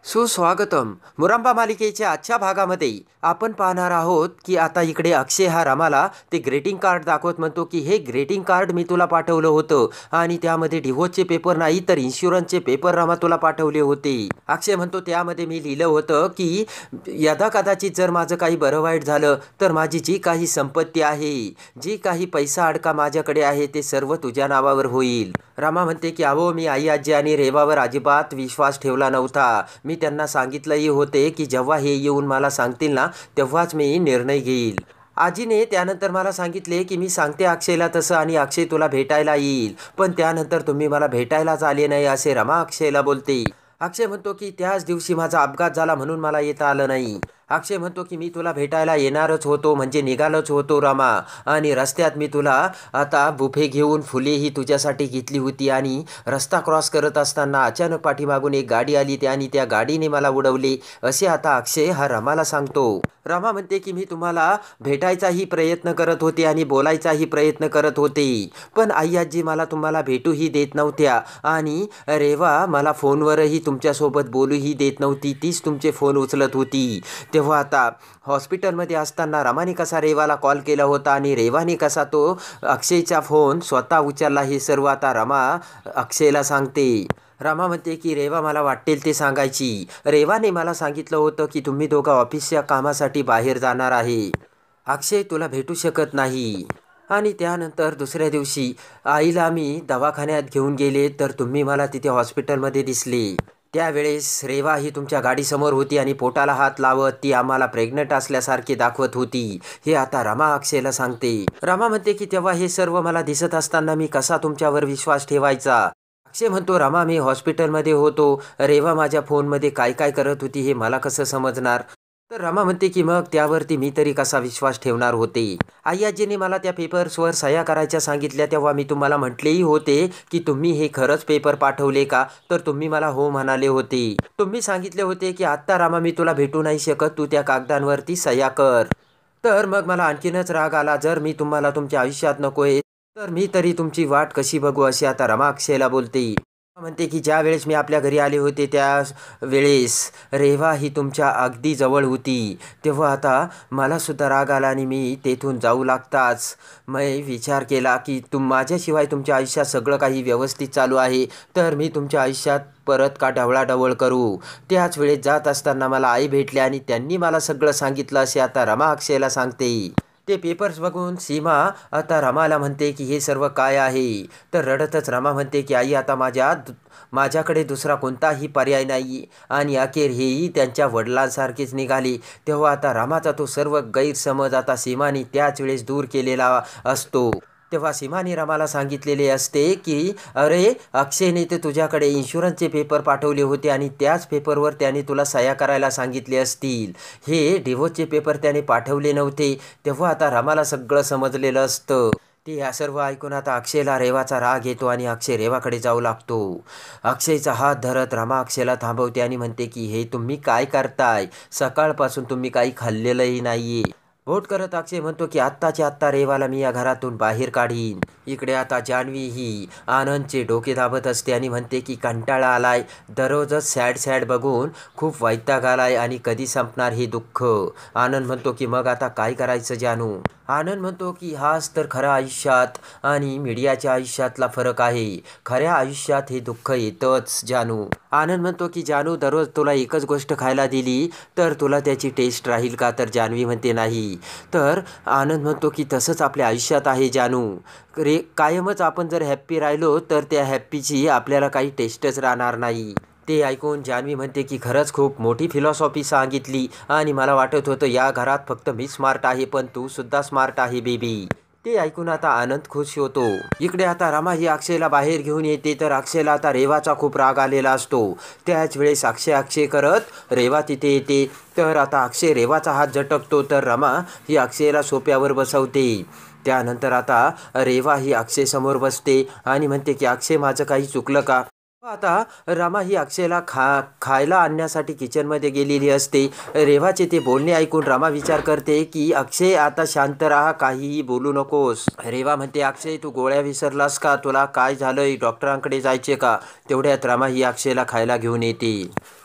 सुस्वागतम. मुरांबा मालिकेच्या आजच्या भागामध्ये आपण पाहणार आहोत की आता इकडे अक्षय हा रमाला ते ग्रीटिंग कार्ड दाखवत म्हणतो की हे ग्रीटिंग कार्ड मी तुला पाठवलं होतं आणि त्यामध्ये डिव्होर्सचे पेपर नाही तर इन्शुरन्सचे पेपर रमा तुला पाठवले होते. अक्षय म्हणतो त्यामध्ये मी लिहिलं होतं की यदा कदाचित जर माझं काही बरं वाईट झालं तर माझी जी काही संपत्ती आहे, जी काही पैसा अडका माझ्याकडे आहे ते सर्व तुझ्या नावावर होईल. रमा म्हणते की अहो मी आई आजी आणि रेवावर अजिबात विश्वास ठेवला नव्हता. मी त्यांना सांगितलंही होते की जेव्हा हे येऊन मला सांगतील ना तेव्हाच मी निर्णय घेईल. आजीने त्यानंतर मला सांगितले की मी सांगते अक्षयला तसं आणि अक्षय तुला भेटायला येईल, पण त्यानंतर तुम्ही मला भेटायलाच आले नाही असे रमा अक्षयला बोलते. अक्षय म्हणतो की त्याच दिवशी माझा अपघात झाला म्हणून मला येता आलं नाही. अक्षय म्हणतो की मी तुला भेटायला येणारच होतो म्हणजे निघालोच होतो रमा, आणि रस्त्यात मी तुला आता बुफे घेऊन फुलेही तुझ्यासाठी घेतली होती आणि रस्ता क्रॉस करत असताना अचानक पाठीमागून एक गाडी आली आणि त्या गाडीने मला उडवले असे आता अक्षय हा रमाला सांगतो. रमा म्हणते की मी तुम्हाला भेटायचाही प्रयत्न करत होते आणि बोलायचाही प्रयत्न करत होते, पण आई आजी मला तुम्हाला भेटूही देत नव्हत्या आणि रेवा मला फोनवरही तुमच्यासोबत बोलूही देत नव्हती, तीच तुमचे फोन उचलत होती. तेव्हा आता हॉस्पिटलमध्ये असताना रमाने कसा रेवाला कॉल केला होता आणि रेवाने कसा तो अक्षयचा फोन स्वतः उचलला हे सर्व आता रमा अक्षयला सांगते. रमा म्हणते की रेवा मला वाटेल ते सांगायची. रेवाने मला सांगितलं होतं की तुम्ही दोघं ऑफिसच्या कामासाठी बाहेर जाणार आहे, अक्षय तुला भेटू शकत नाही. आणि त्यानंतर दुसऱ्या दिवशी आईला मी दवाखान्यात घेऊन गेले तर तुम्ही मला तिथे हॉस्पिटलमध्ये दिसले. त्यावेळेस रेवा ही तुमच्या गाडीसमोर होती आणि पोटाला हात लावत ती आम्हाला प्रेग्नंट असल्यासारखी दाखवत होती. हे आता रमा अक्षयला सांगते. रमा म्हणते की तेव्हा हे सर्व मला दिसत असताना मी कसा तुमच्यावर विश्वास ठेवायचा. अक्षय म्हणतो रमा मी हॉस्पिटलमध्ये होतो, रेवा माझ्या फोनमध्ये काय काय करत होती हे मला कसं समजणार. तर रमा म्हणते की मग त्यावरती मी तरी कसा विश्वास ठेवणार होते. आई आजीने मला त्या पेपर्सवर सह्या करायच्या सांगितल्या तेव्हा मी तुम्हाला म्हटलेही होते की तुम्ही हे खरंच पेपर पाठवले का, तर तुम्ही मला हो म्हणाले होते. तुम्ही सांगितले होते की आत्ता रामा मी तुला भेटू नाही शकत, तू त्या कागदांवरती सह्या कर. तर मग मला आणखीनच राग आला, जर मी तुम्हाला तुमच्या आयुष्यात नकोय तर मी तरी तुमची वाट कशी बघू अशी आता रमा अक्षयला बोलते. म्हणते की ज्या वेळेस मी आपल्या घरी आले होते त्या वेळेस रेवा ही तुमच्या अगदी जवळ होती, तेव्हा आता मला सुद्धा राग आला आणि मी तेथून जाऊ लागताच मी विचार केला की माझ्याशिवाय तुमच्या आयुष्यात सगळं काही व्यवस्थित चालू आहे तर मी तुमच्या आयुष्यात परत का ढवळाढवळ करू. त्याच वेळेस जात असताना मला आई भेटले आणि त्यांनी मला सगळं सांगितलं असे आता रमा अक्षयला सांगते. ते पेपर्स बघून सीमा आता रमाला म्हणते की हे सर्व काय आहे. तर रडतच रमा म्हणते की आई आता माझ्याकडे दुसरा कोणताही पर्याय नाही आणि अखेर हेही त्यांच्या वडिलांसारखेच निघाले. तेव्हा आता रमाचा तो सर्व गैरसमज आता सीमाने त्याच वेळेस दूर केलेला असतो. तेव्हा सीमाने रमाला सांगितलेले असते की अरे अक्षयने ते तुझ्याकडे इन्शुरन्सचे पेपर पाठवले होते आणि त्याच पेपरवर त्याने तुला सह्या करायला सांगितले असतील, हे डिव्होर्सचे पेपर त्याने पाठवले नव्हते. तेव्हा आता रमाला सगळं समजलेलं असतं. ते या सर्व ऐकून आता अक्षयला रेवाचा राग येतो आणि अक्षय रेवाकडे जाऊ लागतो. अक्षयचा हात धरत रमा अक्षयला थांबवते आणि म्हणते की हे तुम्ही काय करताय, सकाळपासून तुम्ही काही खाल्लेलंही नाहीये. वोट करत अक्षय म्हणतो की आत्ताच्या आत्ता रेवाला मी या घरातून बाहेर काढीन. इकडे आता जान्हवी ही आनंदचे डोके दाबत असते आणि म्हणते की कंटाळा आलाय, दररोजच सॅड सॅड बघून खूप वैताग आलाय आणि कधी संपणार हे दुःख. आनंद म्हणतो की मग आता काय करायचं जानू. आनंद म्हणतो की हाच तर खऱ्या आयुष्यात आणि मीडियाच्या आयुष्यातला फरक आहे. खऱ्या आयुष्यात हे दुःख येतंच जानू. आनंद म्हणतो की जानू दररोज तुला एकच गोष्ट खायला दिली तर तुला त्याची टेस्ट राहील का, तर जान्हवी म्हणते नाही. तर आनंद म्हणतो की तसंच आपल्या आयुष्यात आहे जानू, कायमच आपण जर हॅप्पी राहिलो तर त्या हॅप्पीची आपल्याला काही टेस्टच राहणार नाही. ते ऐकून जान्हवी म्हणते की खरंच खूप मोठी फिलॉसॉफी सांगितली आणि मला वाटत होतं या घरात फक्त मी स्मार्ट आहे पण तू सुद्धा स्मार्ट आहे बेबी. ते ऐकून आता आनंद खुश होतो. इकडे आता रमा ही अक्षयला बाहेर घेऊन येते तर अक्षयला आता रेवाचा खूप राग आलेला असतो. त्याच वेळेस अक्षय अक्षय करत रेवा तिथे येते. तर आता अक्षय रेवाचा हात झटकतो तर रमा ही अक्षयला सोफ्यावर बसवते. त्यानंतर आता रेवा ही अक्षय समोर बसते आणि म्हणते की अक्षय माझं काही चुकलं का. आता रमा ही अक्षयला खायला आणण्यासाठी किचनमध्ये गेलेली असते. रेवाचे ते बोलणे ऐकून रमा विचार करते की अक्षय आता शांत राहा, काहीही बोलू नकोस. रेवा म्हणते अक्षय तू गोळ्या विसरलास का, तुला काय झालंय, डॉक्टरांकडे जायचे का. तेवढ्यात रमा ही अक्षयला खायला घेऊन येते.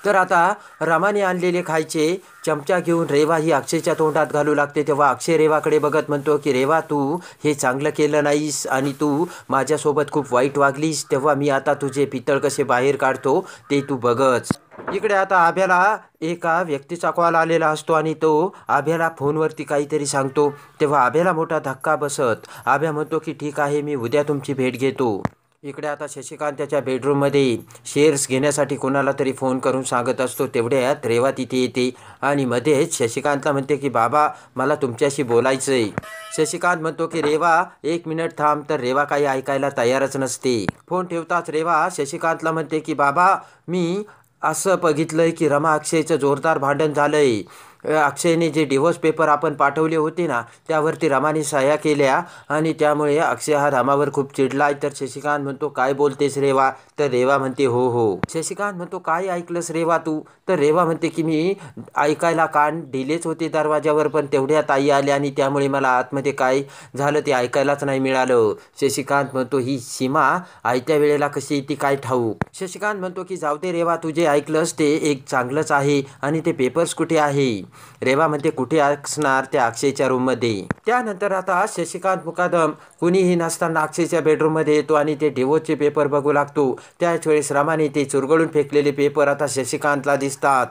तर आता रमाने आणलेले खायचे चमचा घेऊन रेवा ही अक्षयच्या तोंडात घालू लागते. तेव्हा अक्षय रेवाकडे बघत म्हणतो की रेवा, तू हे चांगलं केलं नाहीस आणि तू माझ्यासोबत खूप वाईट वागलीस. तेव्हा मी आता तुझे पितळ कसे बाहेर काढतो ते तू बघच. इकडे आता आभ्याला एका व्यक्तीचा कॉल आलेला असतो आणि तो आभ्याला फोनवरती काहीतरी सांगतो. तेव्हा आभ्याला मोठा धक्का बसत आभ्या म्हणतो की ठीक आहे, मी उद्या तुमची भेट घेतो. इकडे आता शशिकांत त्याच्या बेडरूममध्ये शेअर्स घेण्यासाठी कोणाला तरी फोन करून सांगत असतो. तेवढ्यात रेवा तिथे येते आणि मध्येच शशिकांतला म्हणते की बाबा, मला तुमच्याशी बोलायचं आहे. शशिकांत म्हणतो की रेवा 1 मिनिट थांब. तर रेवा काही ऐकायला तयारच नसते. फोन ठेवताच रेवा शशिकांतला म्हणते की बाबा, मी असं बघितलंय की रमा अक्षयचं जोरदार भांडण झालंय. अक्षयने जे डिवोर्स पेपर आपण पाठवले होते ना, त्यावरती रमाने सह्या केल्या आणि त्यामुळे अक्षय हा रमावर खूप चिडलाय. तर शशिकांत म्हणतो काय बोलतेस रेवा? तर रेवा म्हणते हो हो. शशिकांत म्हणतो काय ऐकलंस रेवा तू? तर रेवा म्हणते की मी ऐकायला कान दिलेच होते दरवाजावर, पण तेवढ्यात आई आल्या आणि त्यामुळे मला आतमध्ये काय झालं ते ऐकायलाच नाही मिळालं. शशिकांत म्हणतो ही सीमा आयत्या वेळेला कशी येते काय ठाऊक. शशिकांत म्हणतो की जाऊ दे रेवा, तू जे ऐकलंस ते एक चांगलंच आहे आणि ते पेपर्स कुठे आहे? रेवा म्हणते कुठे असणार, त्या अक्षयच्या रूममध्ये. त्यानंतर आता शशिकांत मुकादम कुणीही नसताना अक्षयच्या बेडरूममध्ये येतो आणि ते डिवोर्सचे पेपर बघू लागतो. त्याच वेळेस रमाने ते चुरगळून फेकलेले पेपर आता शशिकांतला दिसतात.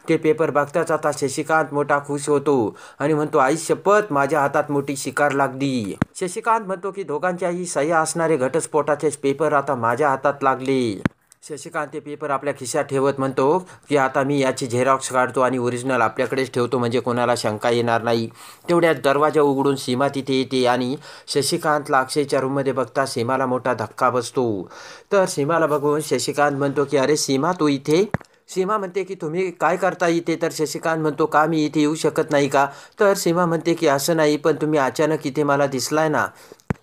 ते पेपर बघताच आता शशिकांत मोठा खुश होतो आणि म्हणतो आई शपथ, माझ्या हातात मोठी शिकार लागली. शशिकांत म्हणतो की दोघांच्याही सह्या असणारे घटस्फोटाचे पेपर आता माझ्या हातात लागले. शशिकांत ते पेपर आपल्या खिशात ठेवत म्हणतो की आता मी याची झेरॉक्स काढतो आणि ओरिजिनल आपल्याकडेच ठेवतो, म्हणजे कोणाला शंका येणार नाही. तेवढ्यात दरवाजा उघडून सीमा तिथे येते आणि शशिकांतला अक्षयच्या रूममध्ये बघता सीमाला मोठा धक्का बसतो. तर सीमाला बघून शशिकांत म्हणतो की अरे सीमा, तू इथे? सीमा म्हणते की तुम्ही काय करता इथे? तर शशिकांत म्हणतो का मी इथे येऊ शकत नाही का? तर सीमा म्हणते की असं नाही, पण तुम्ही अचानक इथे मला दिसलाय ना.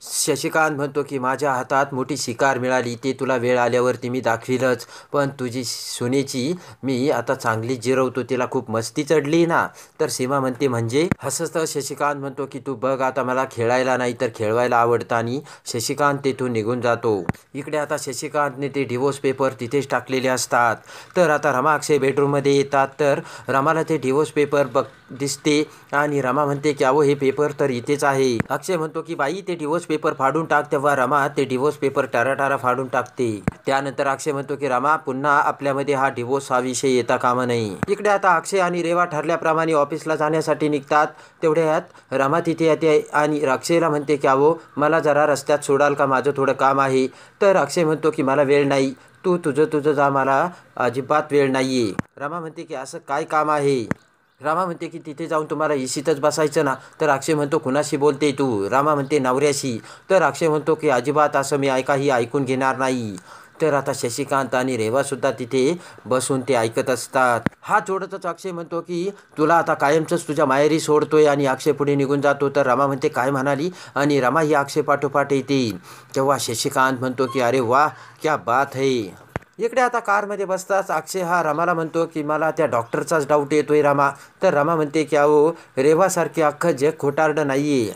शशिकांत म्हणतो की माझ्या हातात मोठी शिकार मिळाली, ते तुला वेळ आल्यावरती मी दाखवीलच, पण तुझी सुनेची मी आता चांगली जिरवतो, तिला खूप मस्ती चढली ना. तर सीमा म्हणते म्हणजे? हसत शशिकांत म्हणतो की तू बघ, आता मला खेळायला नाही तर खेळवायला आवडतं आणि शशिकांत तेथून निघून जातो. इकडे आता शशिकांतने ते डिवोर्स पेपर तिथेच टाकलेले असतात. तर आता रमा अक्षय बेडरूममध्ये येतात. तर रमाला ते डिवोर्स पेपर दिसते आणि रमा म्हणते की अहो हे पेपर तर इथेच आहे. अक्षय म्हणतो की बाई ते डिवोर्स पेपर फाडून टाक. तेव्हा रमा ते डिवोर्स पेपर टाराटारा फाडून टाकते. त्यानंतर अक्षय म्हणतो की रमा, पुन्हा आपल्यामध्ये हा डिवोर्स हा विषय येता कामा नये. इकडे आता अक्षय आणि रेवा ठरल्याप्रमाणे ऑफिसला जाण्यासाठी निघतात. तेवढ्यात रमा तिथे येते आणि अक्षयला म्हणते की अहो मला जरा रस्त्यात सोडाल का, माझं थोडं काम आहे. तर अक्षय म्हणतो की मला वेळ नाही, तू तुझं जा, मला अजिबात वेळ नाहीये. रमा म्हणते की असं काय काम आहे? रामा म्हणते की तिथे जाऊन तुम्हाला इशीतच बसायचं ना. तर अक्षय म्हणतो कुणाशी बोलते तू? रामा म्हणते नवऱ्याशी. तर अक्षय म्हणतो की अजिबात असं मी काही ऐकून घेणार नाही. तर आता शशिकांत आणि रेवासुद्धा तिथे बसून ते ऐकत असतात. हात जोडतच अक्षय म्हणतो की तुला आता कायमचंच तुझ्या माहेरी सोडतोय आणि अक्षय पुढे निघून जातो. तर रमा म्हणते काय म्हणाली? आणि रमा ही अक्षय पाठोपाठ येते. तेव्हा शशिकांत म्हणतो की अरे वा, क्या बात है. इकडे आता कारमध्ये बसताच अक्षय हा रमाला म्हणतो की मला त्या डॉक्टरचाच डाऊट येतोय रमा. तर रमा म्हणते की अहो रेवासारखे अख्खं जग खोटारडं नाहीये.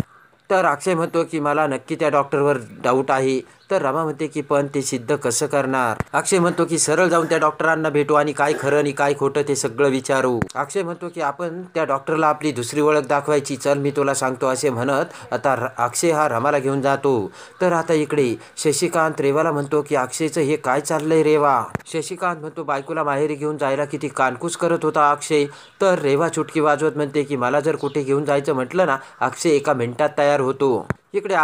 तर अक्षय म्हणतो की मला नक्की त्या डॉक्टरवर डाऊट आहे. तर रमा म्हणते की पण ते सिद्ध कसं करणार? अक्षय म्हणतो की सरळ जाऊन त्या डॉक्टरांना भेटू आणि काय खरं आणि काय खोटं ते सगळं विचारू. अक्षय म्हणतो की आपण त्या डॉक्टरला आपली दुसरी ओळख दाखवायची, चल मी तुला सांगतो असे म्हणत आता अक्षय हा रमाला घेऊन जातो. तर आता इकडे शशिकांत रेवाला म्हणतो की अक्षयचं हे काय चाललंय रेवा? शशिकांत म्हणतो बायकोला माहेरी घेऊन जायला किती कानकूस करत होता अक्षय. तर रेवा चुटकी वाजवत म्हणते की मला जर कुठे घेऊन जायचं म्हटलं ना, अक्षय एका मिनिटात तयार होतो. इकडे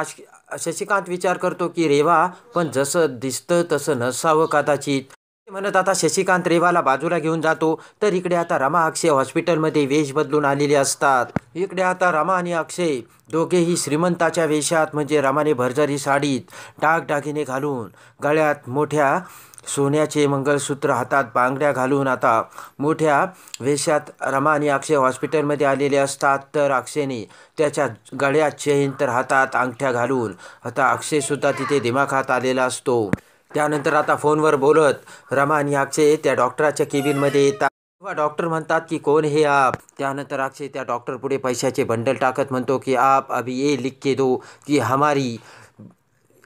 शशिकांत विचार करतो की रेवा पण जसं दिसतं तसं नसावं कदाचित म्हणत आता शशिकांत रेवाला बाजूला घेऊन जातो. तर इकडे आता रमा अक्षय हॉस्पिटलमध्ये वेश बदलून आलेले असतात. इकडे आता रमा आणि अक्षय दोघेही श्रीमंताच्या वेशात, म्हणजे रमाने भरजरी साडीत दागिने घालून, गळ्यात मोठ्या सोन्याचे मंगळसूत्र, हातात बांगड्या घालून आता मोठ्या वेशात रमा आणि अक्षय हॉस्पिटलमध्ये आलेले असतात. तर अक्षयने त्याच्या गळ्यात चेन तर हातात अंगठ्या घालून आता अक्षयसुद्धा तिथे दिमाखात आलेला असतो. त्यानंतर आता फोनवर बोलत रमा आणि अक्षय त्या डॉक्टराच्या केबिनमध्ये येतात. तेव्हा डॉक्टर म्हणतात की कोण हे आप? त्यानंतर अक्षय त्या डॉक्टर पुढे पैशाचे बंडल टाकत म्हणतो की आप अभी ये लिख के दो की हमारी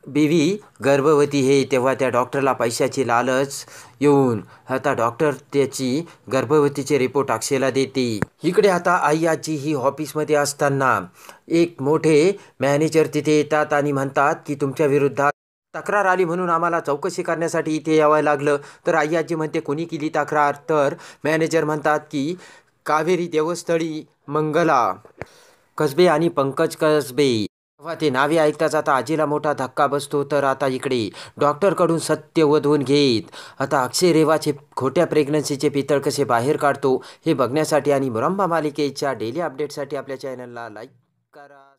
बीवी गर्भवती आहे तेव्हा त्या डॉक्टरला पैशाची लालच येऊन आता डॉक्टर त्याची गर्भवतीचे रिपोर्ट अक्षयला देते. इकडे आता आई आजी ही ऑफिसमध्ये असताना एक मोठे मॅनेजर तिथे येतात आणि म्हणतात की तुमच्या विरुद्धात तक्रार आली म्हणून आम्हाला चौकशी करण्यासाठी इथे यावं लागलं. तर आई आजी म्हणते कोणी केली तक्रार? तर मॅनेजर म्हणतात की कावेरी देवस्थळी, मंगला कसबे आणि पंकज कसबे. तेव्हा ते नावे ऐकताच आता आजीला मोठा धक्का बसतो. तर आता इकडे डॉक्टरकडून सत्य वधवून घेत आता अक्षय रेवाचे खोट्या प्रेग्नन्सीचे पितळ कसे बाहेर काढतो हे बघण्यासाठी आणि मुरंबा मालिकेच्या डेली अपडेटसाठी आपल्या चॅनलला लाईक करा.